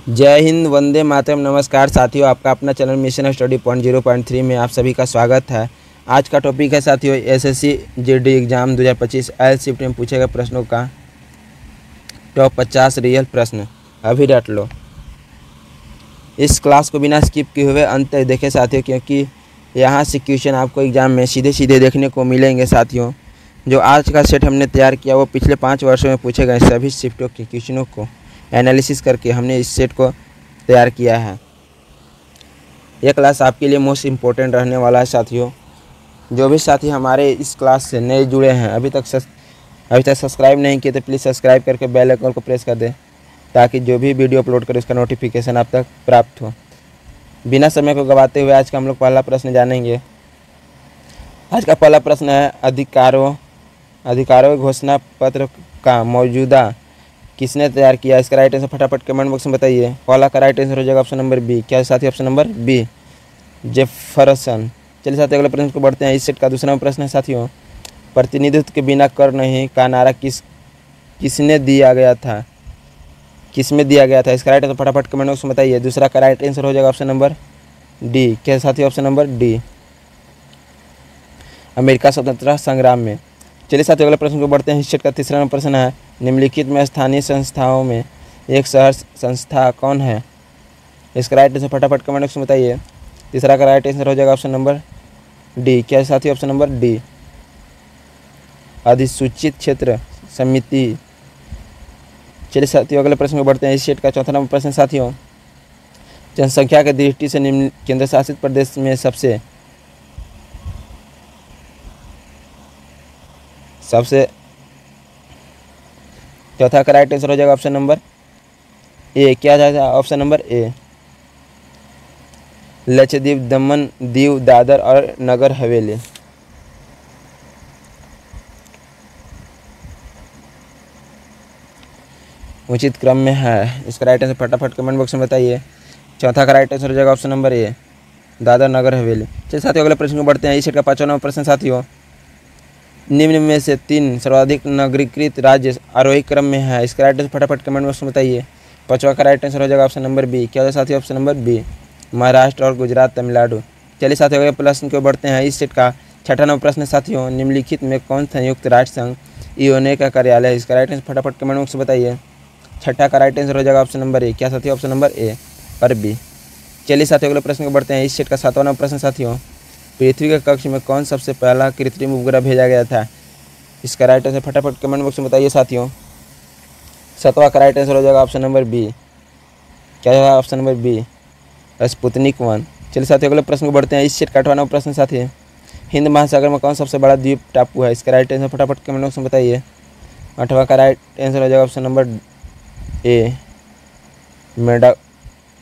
जय हिंद, वंदे मातरम। नमस्कार साथियों, आपका अपना चैनल मिशन स्टडी पॉइंट 0.3 में आप सभी का स्वागत है। आज का टॉपिक है साथियों SSC GD exam 2025 L shift में पूछे गए प्रश्नों का टॉप 50 रियल प्रश्न। अभी रट लो। इस क्लास को बिना स्किप किए हुए अंत तक देखें साथियों, क्योंकि यहाँ से क्वेश्चन आपको एग्जाम में सीधे सीधे देखने को मिलेंगे साथियों। जो आज का सेट हमने तैयार किया वो पिछले 5 वर्षों में पूछे गए सभी शिफ्टों के क्वेश्चनों को एनालिसिस करके हमने इस सेट को तैयार किया है। यह क्लास आपके लिए मोस्ट इम्पोर्टेंट रहने वाला है साथियों। जो भी साथी हमारे इस क्लास से नए जुड़े हैं, अभी तक सब्सक्राइब नहीं किए तो प्लीज़ सब्सक्राइब करके बेल आइकन को प्रेस कर दें, ताकि जो भी वीडियो अपलोड करें उसका नोटिफिकेशन आप तक प्राप्त हो। बिना समय को गंवाते हुए आज का हम लोग पहला प्रश्न जानेंगे। आज का पहला प्रश्न है अधिकारों घोषणा पत्र का मौजूदा किसने तैयार किया? इसका राइट आंसर फटाफट कमेंट बॉक्स में बताइए। पहला का राइट आंसर हो जाएगा ऑप्शन नंबर बी। क्या साथी? Option number B, Jefferson. चलिए साथियों अगले प्रश्न को बढ़ते हैं। इस सेट का दूसरा प्रश्न है साथियों, प्रतिनिधित्व के बिना कर नहीं का नारा किसने दिया गया था? किसमें दिया गया था? इसका राइट आंसर फटाफट कमेंट बॉक्स में बताइए। दूसरा का राइट आंसर हो जाएगा ऑप्शन नंबर डी। क्या साथी? ऑप्शन नंबर डी, अमेरिका स्वतंत्रता संग्राम में। चलिए साथियों अगले प्रश्न को बढ़ते हैं। इस सेट का तीसरा प्रश्न है, निम्नलिखित में स्थानीय संस्थाओं में एक शहर संस्था कौन है? इसका राइट आंसर फटाफट कमेंट बॉक्स में बताइए। तीसरा का राइट आंसर हो जाएगा ऑप्शन नंबर डी। क्या साथी? ऑप्शन नंबर डी, अधिसूचित क्षेत्र समिति। चलिए साथियों अगले प्रश्न को बढ़ते हैं। इस सेट का चौथा प्रश्न साथियों, जनसंख्या की दृष्टि से निम्न केंद्र शासित प्रदेश में सबसे चौथा का राइट आंसर हो जाएगा ऑप्शन नंबर ए। क्या जाएगा? ऑप्शन नंबर ए, लक्षद्वीप, दमन, दीव, दादर और नगर हवेली। उचित क्रम में है। इसका राइट आंसर फटाफट कमेंट बॉक्स में बताइए। चौथा का राइट आंसर हो जाएगा ऑप्शन नंबर ए, दादर नगर हवेली। चलिए साथियों अगले प्रश्न को बढ़ते हैं। इस सेट का 5वां प्रश्न साथियों, निम्न में से 3 सर्वाधिक नगरीकृत राज्य आरोही क्रम में है। इसका राइट आंसर फटाफट कमेंट बॉक्स में बताइए। 5वां का राइट आंसर हो जाएगा ऑप्शन नंबर बी। क्या होगा साथी? ऑप्शन नंबर बी, महाराष्ट्र और गुजरात, तमिलनाडु। चलिए साथियों अगले प्रश्न को बढ़ते हैं। इस सेट का 6वां प्रश्न साथियों, निम्नलिखित में कौन संयुक्त राष्ट्र संघ यूएनओ का कार्यालय है? इसका राइट आंसर फटाफट कमेंट बॉक्स में बताइए। 6 का राइट आंसर हो जाएगा ऑप्शन नंबर ए। क्या साथियों? ऑप्शन नंबर ए, अरबी। चलिए साथियों अगले प्रश्न को बढ़ते हैं। इस सेट का 7वां प्रश्न साथियों, पृथ्वी के कक्ष में कौन सबसे पहला कृत्रिम उपग्रह भेजा गया था? इसका राइट आंसर फटाफट कमेंट बॉक्स में बताइए साथियों। 7वां का राइट आंसर हो जाएगा ऑप्शन नंबर बी। क्या है? Option number B, Sputnik 1। चलिए साथियों अगले प्रश्न को बढ़ते हैं। इस सेट का 8वां प्रश्न साथी, हिंद महासागर में कौन सबसे बड़ा द्वीप टापू है? इसका राइट आंसर फटाफट कमेंट बॉक्स में बताइए। 8वां का राइट आंसर हो जाएगा ऑप्शन नंबर ए,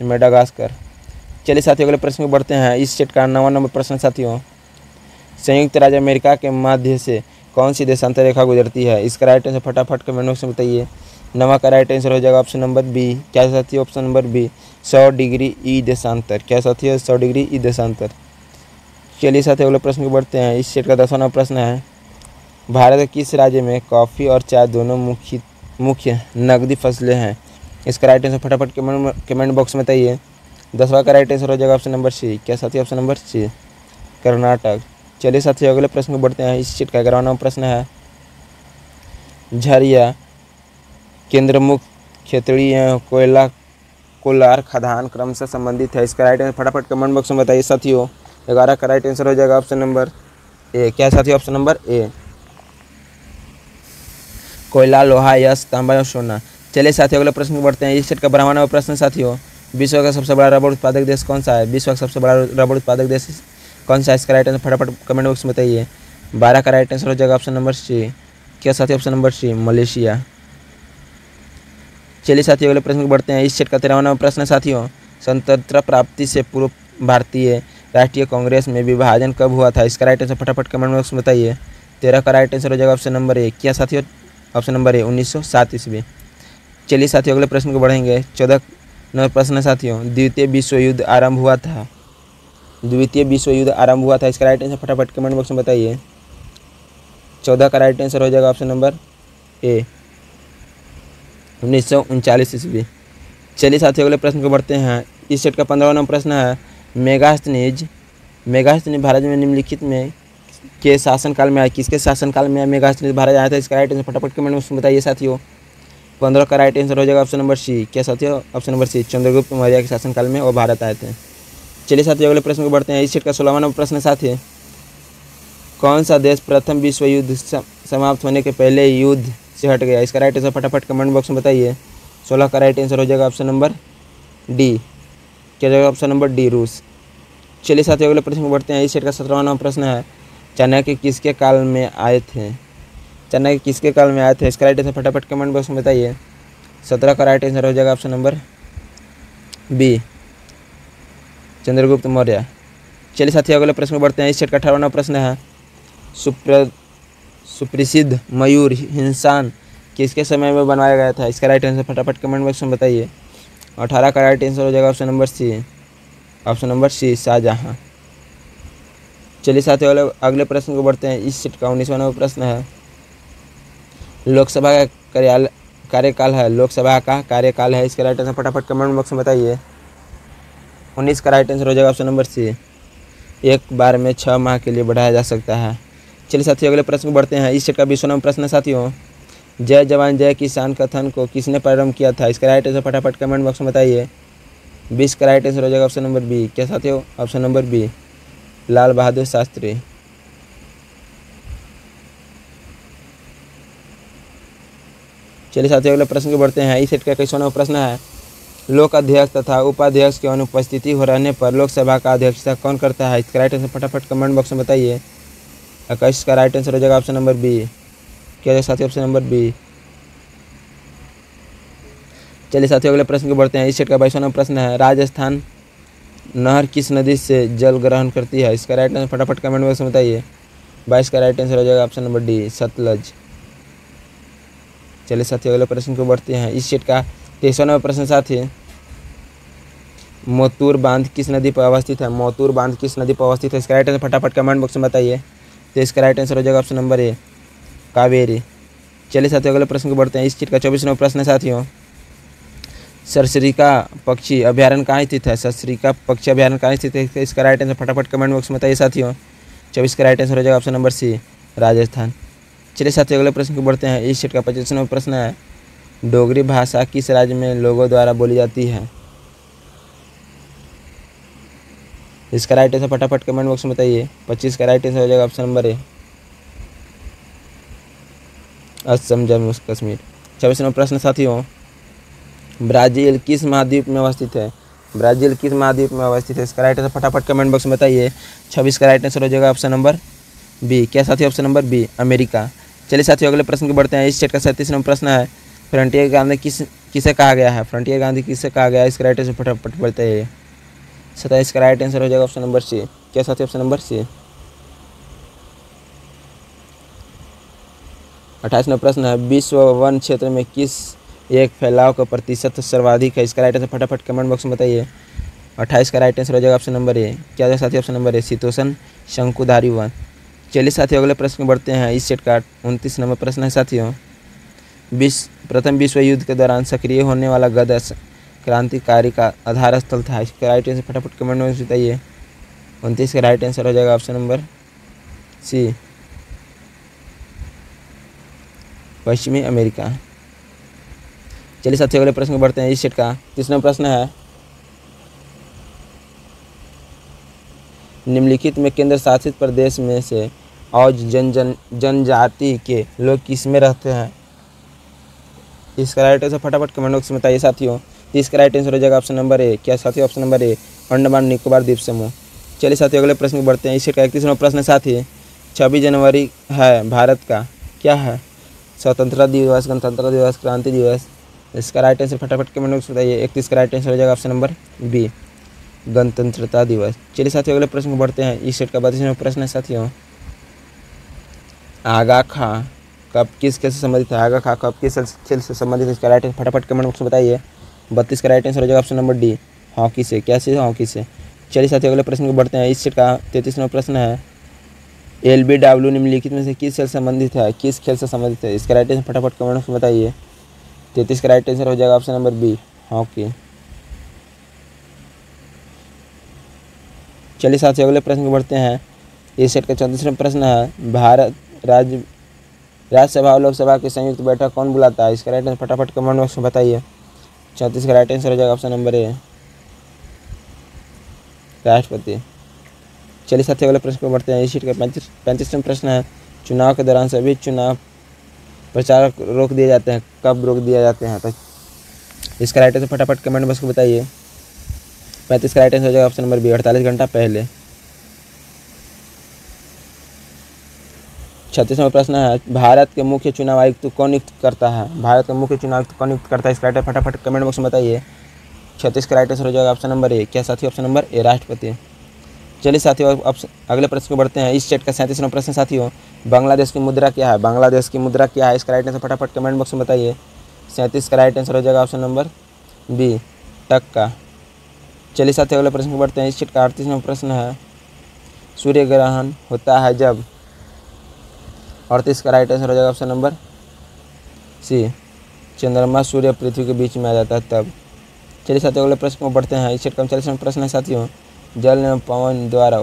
मेडागास्कर। चलिए साथियों अगले प्रश्न को बढ़ते हैं। इस सेट का 9वां प्रश्न साथियों, संयुक्त राज्य अमेरिका के मध्य से कौन सी देशांतर रेखा गुजरती है? इसका राइट आंसर फटाफट कमेंट बॉक्स में बताइए। 9वां का राइट आंसर हो जाएगा ऑप्शन नंबर बी। क्या साथी? Option number B, 100 degree E देशांतर। क्या साथी है? 100 डिग्री ई देशांतर। चलिए साथियों अगले प्रश्न को बढ़ते हैं। इस सेट का 10वां प्रश्न है, भारत के किस राज्य में कॉफ़ी और चाय दोनों मुख्य नकदी फसलें हैं? इसका राइट आंसर फटाफट कमेंट बॉक्स में बताइए। 10वां का राइट आंसर हो जाएगा ऑप्शन नंबर सी। क्या साथी? Option number C, Karnataka. चलिए साथियों अगले प्रश्न को बढ़ते हैं। इस सेट का 11वां प्रश्न है, झरिया केंद्रमुक्त क्षेत्रीय कोयला खदान क्रम से संबंधित है? इसका राइट आंसर फटाफट कमेंट बॉक्स में बताइए साथियों। 11 का राइट आंसर हो जाएगा ऑप्शन नंबर ए। क्या साथी? ऑप्शन नंबर ए, कोयला, लोहा, यश, तांबा और सोना। चलिए साथियों अगले प्रश्न को बढ़ते हैं। इस सेट का 12वां प्रश्न साथियों, विश्व का सबसे बड़ा रबड़ उत्पादक देश कौन सा है? विश्व का सबसे बड़ा रबड़ उत्पादक देश कौन सा है? इसका राइट आंसर फटाफट कमेंट बॉक्स में बताइए। 12 का राइट आंसर हो जाएगा ऑप्शन नंबर सी। क्या साथी? Option number C, Malaysia. चलिए साथियों अगले प्रश्न को बढ़ते हैं। इस सेट का 13वां प्रश्न साथियों, स्वतंत्रता प्राप्ति से पूर्व भारतीय राष्ट्रीय कांग्रेस में विभाजन कब हुआ था? इसका राइट आंसर फटाफट कमेंट बॉक्स में बताइए। 13 का राइट आंसर हो जाएगा ऑप्शन नंबर ए। क्या साथियों? ऑप्शन नंबर ए, 1907 ईस्वी। चलिए साथियों अगले प्रश्न को बढ़ेंगे। 14वां प्रश्न साथियों, द्वितीय विश्व युद्ध आरंभ हुआ था? इसका राइट आंसर फटाफट कमेंट बॉक्स में बताइए। 14 का राइट आंसर हो जाएगा ऑप्शन नंबर ए, 1939 ईस्वी। चलिए साथियों अगले प्रश्न को बढ़ते हैं। इस सेट का 15वां नंबर प्रश्न है, मेगास्थनीज भारत में निम्नलिखित में के शासनकाल में आया? किसके शासनकाल में मेगास्थनीज भारत आया था? इसका राइट आंसर फटाफट कमेंट में बताइए साथियों। 15 का राइट आंसर हो जाएगा ऑप्शन नंबर सी। क्या साथियों? Option number C, Chandragupta Maurya के शासनकाल में वो भारत आए थे। चलिए साथियों अगले प्रश्न को बढ़ते हैं। इस सेट का 16वां नंबर प्रश्न साथी, कौन सा देश प्रथम विश्व युद्ध समाप्त होने के पहले युद्ध से हट गया? इसका राइट आंसर फटाफट कमेंट बॉक्स में बताइए। 16 का राइट आंसर हो जाएगा ऑप्शन नंबर डी। क्या जाएगा? ऑप्शन नंबर डी, रूस। चलिए साथियों अगले प्रश्न को बढ़ते हैं। इस सेट का 17वां नंबर प्रश्न है, चाणक्य किसके काल में आए थे? चाणक्य किसके काल में आए थे? इसका राइट आंसर फटाफट कमेंट बॉक्स में बताइए। 17 का राइट आंसर हो जाएगा option number B, Chandragupta Maurya. चलिए साथियों अगले प्रश्न को बढ़ते हैं। इस सेट का 18वां नंबर प्रश्न है, सुप्रसिद्ध मयूर हिंसान किसके समय में बनवाया गया था? इसका राइट आंसर फटाफट कमेंट बॉक्स में बताइए। 18 का राइट आंसर हो जाएगा option number C, option number C, Shahjahan. चलिए साथियों अगले प्रश्न को बढ़ते हैं। इस सेट का 19वां नंबर प्रश्न है, लोकसभा का कार्यकाल है, लोकसभा का कार्यकाल है। इसका राइट आंसर फटाफट कमेंट बॉक्स में बताइए। 19 का राइट आंसर हो जाएगा ऑप्शन नंबर सी, एक बार में 6 माह के लिए बढ़ाया जा सकता है। चलिए साथियों अगले प्रश्न को बढ़ते हैं। इस सेट का 20वां नंबर प्रश्न है साथियों, जय जवान जय किसान कथन को किसने प्रारंभ किया था? इसका राइट आंसर फटाफट कमेंट बॉक्स में बताइए। 20 का राइट आंसर हो जाएगा ऑप्शन नंबर बी। क्या साथियों? Option number B, Lal Bahadur Shastri. चलिए साथियों अगले प्रश्न को बढ़ते हैं। इस सेट का 21वां नंबर प्रश्न है, लोक अध्यक्ष तथा उपाध्यक्ष की अनुपस्थिति हो रहने पर लोकसभा का अध्यक्षता कौन करता है? इसका राइट आंसर फटाफट कमेंट बॉक्स में बताइए। 21 का राइट आंसर हो जाएगा ऑप्शन नंबर बी। क्या साथियों? Option number B. चलिए साथियों अगले प्रश्न को बढ़ते हैं। इस सेट का 22वां नंबर प्रश्न है, राजस्थान नहर किस नदी से जल ग्रहण करती है? इसका राइट आंसर फटाफट कमेंट बॉक्स में बताइए। 22 का राइट आंसर हो जाएगा ऑप्शन नंबर डी, सतलज। चलिए साथियों अगले प्रश्न को बढ़ते हैं। इस सेट का 23वां नंबर प्रश्न साथी, मोतूर बांध किस नदी पर अवस्थित है? मोतूर बांध किस नदी पर अवस्थित है? इसका राइट आंसर फटाफट कमेंट बॉक्स में बताइए। तो इसका राइट आंसर हो जाएगा ऑप्शन नंबर ए, कावेरी। चलिए साथियों अगले प्रश्न को बढ़ते हैं। इस सेट का 24वां नंबर प्रश्न है साथियों, सरसरिका पक्षी अभ्यारण्य कहाँ स्थित है? सरसरिका पक्षी अभ्यारण्य कहाँ स्थित है? इसका राइट आंसर फटाफट कमेंट बॉक्स में बताइए साथियों। 24 का राइट आंसर हो जाएगा ऑप्शन नंबर सी, राजस्थान। चलिए साथियों अगले प्रश्न को बढ़ते हैं। इस सेट का 25वां नंबर प्रश्न है, डोगरी भाषा किस राज्य में लोगों द्वारा बोली जाती है? इसका राइट आंसर फटाफट कमेंट बॉक्स में बताइए। 25 का राइट आंसर हो जाएगा option number A, Assam Jammu Kashmir. 26वां नंबर प्रश्न साथियों, ब्राज़ील किस महाद्वीप में अवस्थित है? ब्राज़ील किस महाद्वीप में अवस्थित है? इसका राइट आंसर फटाफट कमेंट बॉक्स में बताइए। 26 का राइट आंसर हो जाएगा ऑप्शन नंबर बी। क्या साथियों? Option number B, America. चलिए साथियों अगले प्रश्न को बढ़ते हैं। इस सेट का 37वां नंबर प्रश्न है, फ्रंटियर गांधी किसे कहा गया है? फ्रंटियर गांधी किसे कहा गया है? इसका राइट आंसर फटाफट बताइए। 27 का राइट आंसर हो जाएगा ऑप्शन नंबर सी। क्या साथियों? Option number C. 28वां नंबर प्रश्न है, विश्व वन क्षेत्र में किस एक फैलाव का प्रतिशत सर्वाधिक है? इसका राइट आंसर फटाफट कमेंट बॉक्स में बताइए। 28 का राइट आंसर हो जाएगा ऑप्शन नंबर ए। क्या है साथियों? ऑप्शन नंबर ए, शीतोष्ण शंकुधारी वन। चलिए साथियों अगले प्रश्न में बढ़ते हैं। इस सेट का 29 नंबर प्रश्न है साथियों, प्रथम विश्व युद्ध के दौरान सक्रिय होने वाला गद्र क्रांतिकारी का आधार स्थल था। इसका राइट आंसर फटाफट कमेंट में बताइए। 29 का राइट आंसर हो जाएगा ऑप्शन नंबर सी, पश्चिमी अमेरिका। चलिए साथियों अगले प्रश्न को बढ़ते हैं। इस सेट का 30वां प्रश्न है, निम्नलिखित में केंद्र शासित प्रदेश में से औज जनजाति के लोग किस में रहते हैं? इसका राइट आंसर फटाफट कमेंट बॉक्स में बताइए साथियों। 30 का राइट आंसर हो जाएगा ऑप्शन नंबर ए। क्या साथियों? ऑप्शन नंबर ए, अंडमान निकोबार द्वीप समूह। चलिए साथियों अगले प्रश्न को बढ़ते हैं। इस सेट का 31वां प्रश्न साथी, 26 जनवरी है भारत का क्या है? स्वतंत्रता दिवस, गणतंत्र दिवस, क्रांति दिवस। इसका राइट आंसर फटाफट कमेंट बॉक्स में बताइए। 31 का राइट आंसर हो जाएगा ऑप्शन नंबर बी, गणतंत्रता दिवस। चलिए साथियों अगले प्रश्न को बढ़ते हैं। इस सेट का 32वां प्रश्न है साथियों, आगा खां कब किस खेल से संबंधित है? आगा खां कब किस खेल से संबंधित है? इसका राइट आंसर फटाफट कमेंट बॉक्स में बताइए। 32 का राइट आंसर हो जाएगा ऑप्शन नंबर डी, हॉकी से। क्या से? हॉकी से। चलिए साथियों अगले प्रश्न को बढ़ते हैं। इस सेट का 33वां प्रश्न है, LBW निम्नलिखित में से किस खेल से संबंधित है? किस खेल से संबंधित है? इसका राइट आंसर फटाफट कमेंट बॉक्स में बताइए। 33 का राइट आंसर हो जाएगा ऑप्शन नंबर बी, हॉकी। चलिए साथियों अगले प्रश्न को बढ़ते हैं। इस सेट का 34वां प्रश्न है, भारत राज्यसभा और लोकसभा की संयुक्त बैठक कौन बुलाता है? इसका राइट आंसर फटाफट कमेंट बॉक्स में बताइए। 34 का राइट आंसर हो जाएगा ऑप्शन नंबर ए, राष्ट्रपति। चलिए साथियों अगले प्रश्न को बढ़ते हैं। इस सीट का 35वां प्रश्न है, चुनाव के दौरान सभी चुनाव प्रचार रोक दिए जाते हैं, कब रोक दिए जाते हैं? तो इसका राइट आंसर फटाफट कमेंट बॉक्स में बताइए। 35 का राइट आंसर हो जाएगा ऑप्शन नंबर बी, 48 घंटा पहले। 36वां प्रश्न है, भारत के मुख्य चुनाव आयुक्त कौन नियुक्त करता है? भारत का मुख्य चुनाव आयुक्त कौन नियुक्त करता है? इसका राइट आंसर फटाफट कमेंट बॉक्स में बताइए। 36 का राइट आंसर हो जाएगा ऑप्शन नंबर ए, क्या साथियों? ऑप्शन नंबर ए, राष्ट्रपति। चलिए साथियों अगले प्रश्न को बढ़ते हैं। इस सेट का 37वां प्रश्न साथियों, बांग्लादेश की मुद्रा क्या है? बांग्लादेश की मुद्रा क्या है? इसका राइट आंसर फटाफट कमेंट बॉक्स में बताइए। 37 का राइट आंसर हो जाएगा ऑप्शन नंबर बी, टक्का। चलिए साथियों अगले प्रश्न को बढ़ते हैं। इस सेट का 38वां प्रश्न है, सूर्य ग्रहण होता है जब? 38 का राइट आंसर हो जाएगा ऑप्शन नंबर सी, चंद्रमा सूर्य पृथ्वी के बीच में आ जाता है तब। चलिए साथियों अगले प्रश्न को बढ़ते हैं। इस सेट का 39वां प्रश्न है साथियों, जल एवं पवन द्वारा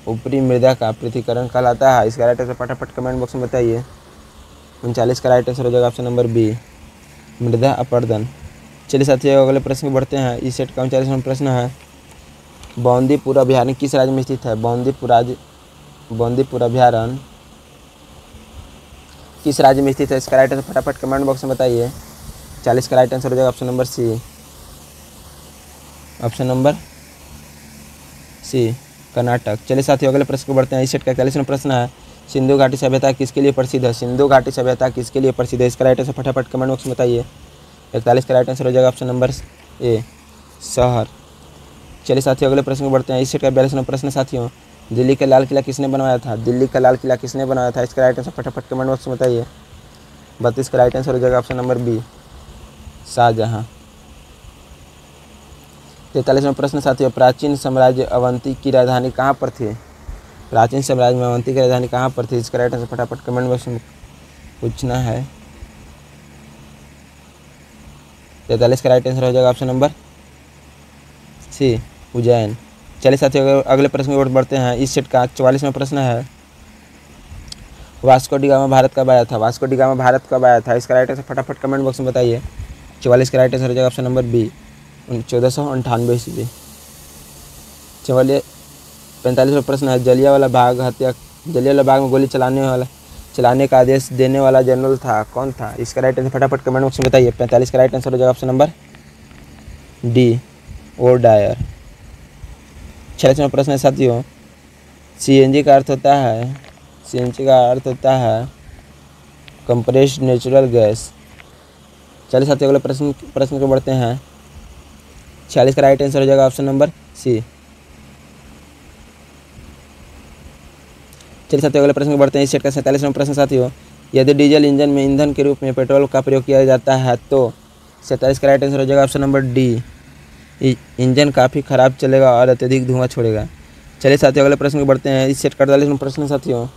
ऊपरी मृदा का पृथक्करण कहलाता है? इसका राइट आंसर फटाफट कमेंट बॉक्स में बताइए। 39 का राइट आंसर हो जाएगा ऑप्शन नंबर बी, मृदा अपरदन। चलिए साथियों अगले प्रश्न को बढ़ते हैं। इस सेट का 39वां प्रश्न है, बांदीपुर अभयारण्य किस राज्य में स्थित है? बांदीपुर अभयारण्य किस राज्य में स्थित है? इसका राइट आंसर फटाफट कमेंट बॉक्स में बताइए। 40 का राइट आंसर हो जाएगा option number C, option number C, Karnataka. चलिए साथियों अगले प्रश्न को बढ़ते हैं। इस सेट का 41वां प्रश्न है, सिंधु घाटी सभ्यता किसके लिए प्रसिद्ध है? सिंधु घाटी सभ्यता किसके लिए प्रसिद्ध है? इसका राइट आंसर फटाफट कमेंट बॉक्स में बताइए। 41 का राइट आंसर हो जाएगा ऑप्शन नंबर ए, शहर। चलिए साथियों अगले प्रश्न को बढ़ते हैं। इस सेट का 42वां प्रश्न साथियों, दिल्ली का लाल किला किसने बनवाया था? दिल्ली का लाल किला किसने बनाया था? इसका राइट आंसर फटाफट कमेंट बॉक्स में बताइए। 32 का राइट आंसर हो जाएगा ऑप्शन नंबर बी, शाहजहां। 43वां प्रश्न साथियों, प्राचीन साम्राज्य अवंती की राजधानी कहाँ पर थी? प्राचीन साम्राज्य में अवंती की राजधानी कहाँ पर थी? इसका राइट आंसर फटाफट कमेंट बॉक्स में पूछना है। 43 का राइट आंसर हो जाएगा ऑप्शन नंबर सी, उज्जैन। चलिए साथियों अगले प्रश्न की ओर बढ़ते हैं। इस सेट का 44वां प्रश्न है, वास्को डी गामा भारत कब आया था? वास्को डी गामा भारत कब आया था? इसका राइट आंसर फटाफट कमेंट बॉक्स में बताइए। 44 का राइट आंसर हो जाएगा ऑप्शन नंबर बी, 1498 ईस्वी। चलिए 45वां प्रश्न है, जलियांवाला बाग में गोली चलाने का आदेश देने वाला जनरल था कौन था? इसका राइट आंसर फटाफट कमेंट बॉक्स में बताइए। 45 का राइट आंसर हो जाएगा option number D, O Dyer. 46वां प्रश्न है साथियों, सीएनजी का अर्थ होता है कंप्रेस्ड नेचुरल गैस। चलिए साथियों अगले प्रश्न को बढ़ते हैं। 46 का राइट आंसर हो जाएगा ऑप्शन नंबर सी। चलिए साथियों अगले प्रश्न को बढ़ते हैं। इस सेट का 47वां प्रश्न साथियों, यदि डीजल इंजन में ईंधन के रूप में पेट्रोल का प्रयोग किया जाता है तो 47 का राइट आंसर हो जाएगा ऑप्शन नंबर डी, इंजन काफ़ी ख़राब चलेगा और अत्यधिक धुआं छोड़ेगा। चलिए साथियों अगले प्रश्न को बढ़ते हैं। इस सेट का 48वां प्रश्न साथियों,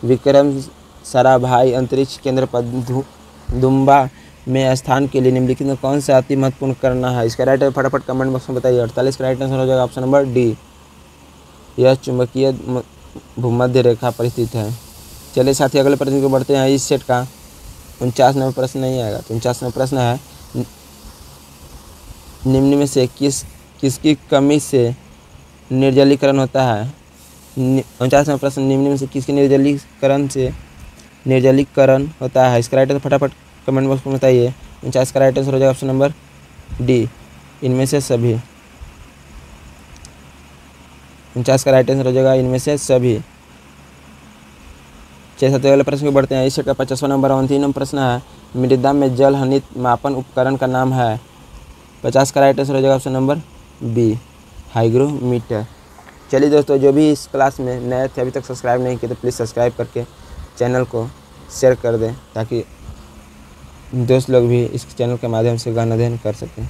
विक्रम साराभाई अंतरिक्ष केंद्र पर दुम्बा में स्थान के लिए निम्नलिखित में कौन सा अति महत्वपूर्ण करना है? इसका राइट आंसर फटाफट कमेंट बॉक्स में बताइए। 48 का राइट आंसर हो जाएगा ऑप्शन नंबर डी, यह चुंबकीय भूमध्य रेखा पर स्थित है। चलिए साथी अगले प्रश्न को बढ़ते हैं। इस सेट का 49वां प्रश्न नहीं आएगा, तो 49वां प्रश्न है, निम्न में से किसकी कमी से निर्जलीकरण होता है? 49वां प्रश्न, निम्न में से किसके निर्जलीकरण होता है? इसका राइट आंसर फटाफट कमेंट बॉक्स में बताइए। 49 का राइट आंसर हो जाएगा ऑप्शन नंबर डी, इनमें से सभी। 49 का राइट आंसर हो जाएगा इनमें से सभी। 6 अगले प्रश्न को बढ़ते हैं। इस सेट का 50वां नंबर और अंतिम प्रश्न है, मृदा में जल हनित मापन उपकरण का नाम है? 50 का राइट आंसर हो जाएगा ऑप्शन नंबर बी, हाइग्रोमीटर। चलिए दोस्तों, जो भी इस क्लास में नए थे अभी तक सब्सक्राइब नहीं किए तो प्लीज़ सब्सक्राइब करके चैनल को शेयर कर दें ताकि दोस्त लोग भी इस चैनल के माध्यम से ज्ञान अध्ययन कर सकें।